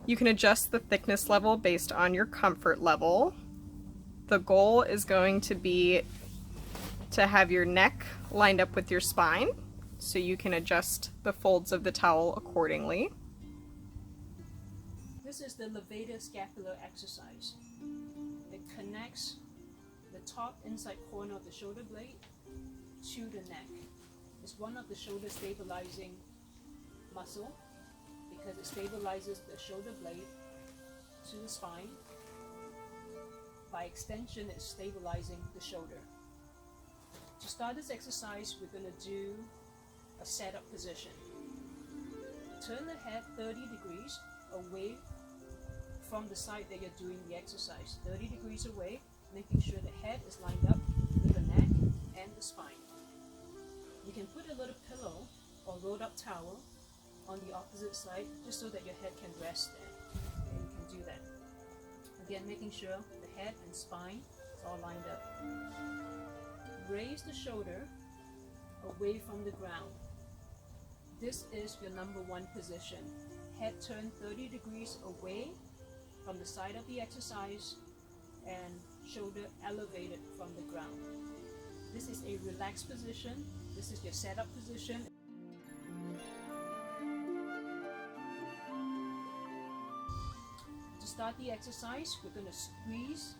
You can adjust the thickness level based on your comfort level. The goal is going to be to have your neck lined up with your spine, so you can adjust the folds of the towel accordingly. This is the Levator Scapulae exercise. It connects the top inside corner of the shoulder blade to the neck. It's one of the shoulder stabilizing muscle because it stabilizes the shoulder blade to the spine. By extension, it's stabilizing the shoulder. To start this exercise, we're going to do a setup position. Turn the head 30 degrees away from the side that you're doing the exercise. 30 degrees away, making sure the head is lined up with the neck and the spine. You can put a little pillow or rolled up towel on the opposite side just so that your head can rest there. And you can do that. Again, making sure the head and spine is all lined up. Raise the shoulder away from the ground. This is your number one position. Head turned 30 degrees away from the side of the exercise and shoulder elevated from the ground. This is a relaxed position. This is your setup position. To start the exercise, we're going to squeeze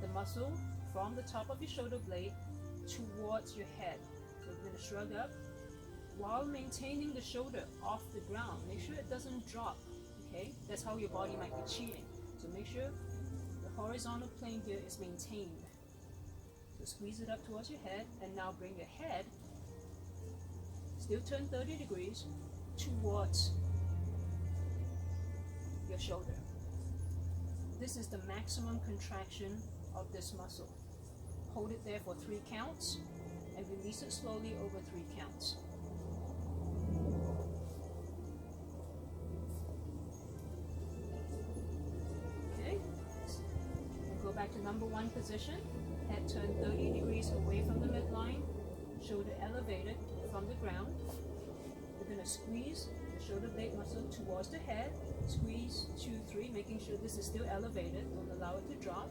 the muscle from the top of your shoulder blade towards your head. So we're going to shrug up while maintaining the shoulder off the ground. Make sure it doesn't drop. Okay, that's how your body might be cheating. So make sure the horizontal plane here is maintained. So squeeze it up towards your head, and now bring your head, still turn 30 degrees, towards your shoulder. This is the maximum contraction of this muscle. Hold it there for 3 counts and release it slowly over 3 counts. Okay, go back to number one position. Head turned 30 degrees away from the midline, shoulder elevated from the ground. We're going to squeeze the shoulder blade muscle towards the head. Squeeze 2, 3, making sure this is still elevated. Don't allow it to drop.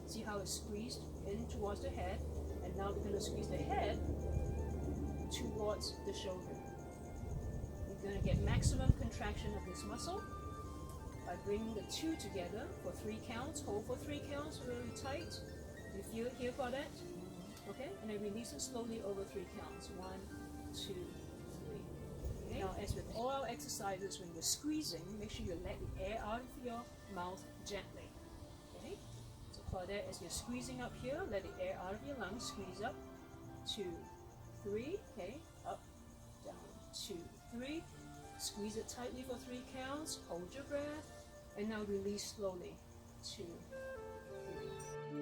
See how it's squeezed in towards the head, and now we're going to squeeze the head towards the shoulder. We're going to get maximum contraction of this muscle by bringing the two together for 3 counts. Hold for 3 counts really tight. You feel it here for that? Okay, and then release it slowly over 3 counts. 1, 2, 3. Okay. Now, as with all exercises, when you're squeezing, make sure you let the air out of your mouth gently. Okay. Claudette, as you're squeezing up here, let the air out of your lungs, squeeze up, 2, 3, okay, up, down, 2, 3, squeeze it tightly for 3 counts, hold your breath, and now release slowly, 2, 3.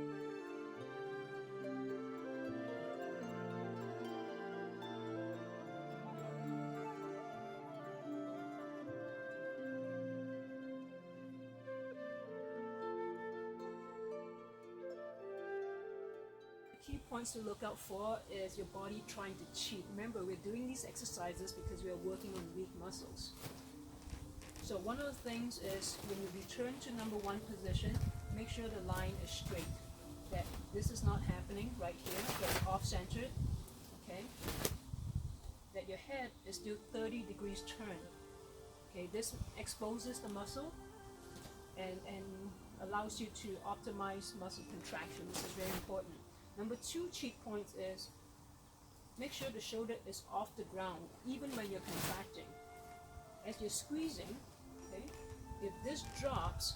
Key points to look out for is your body trying to cheat. Remember, we're doing these exercises because we are working on weak muscles. So one of the things is when you return to number one position, make sure the line is straight. That this is not happening right here, that you're off-centered, okay? That your head is still 30 degrees turned. Okay, this exposes the muscle and allows you to optimize muscle contraction. This is very important. Number 2 cheat points is make sure the shoulder is off the ground, even when you're contracting. As you're squeezing, okay, if this drops,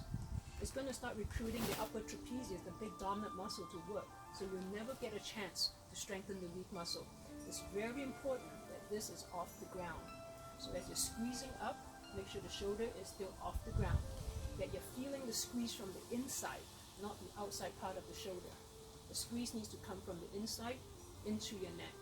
it's going to start recruiting the upper trapezius, the big dominant muscle, to work. So you'll never get a chance to strengthen the weak muscle. It's very important that this is off the ground. So as you're squeezing up, make sure the shoulder is still off the ground. That you're feeling the squeeze from the inside, not the outside part of the shoulder. The squeeze needs to come from the inside into your neck.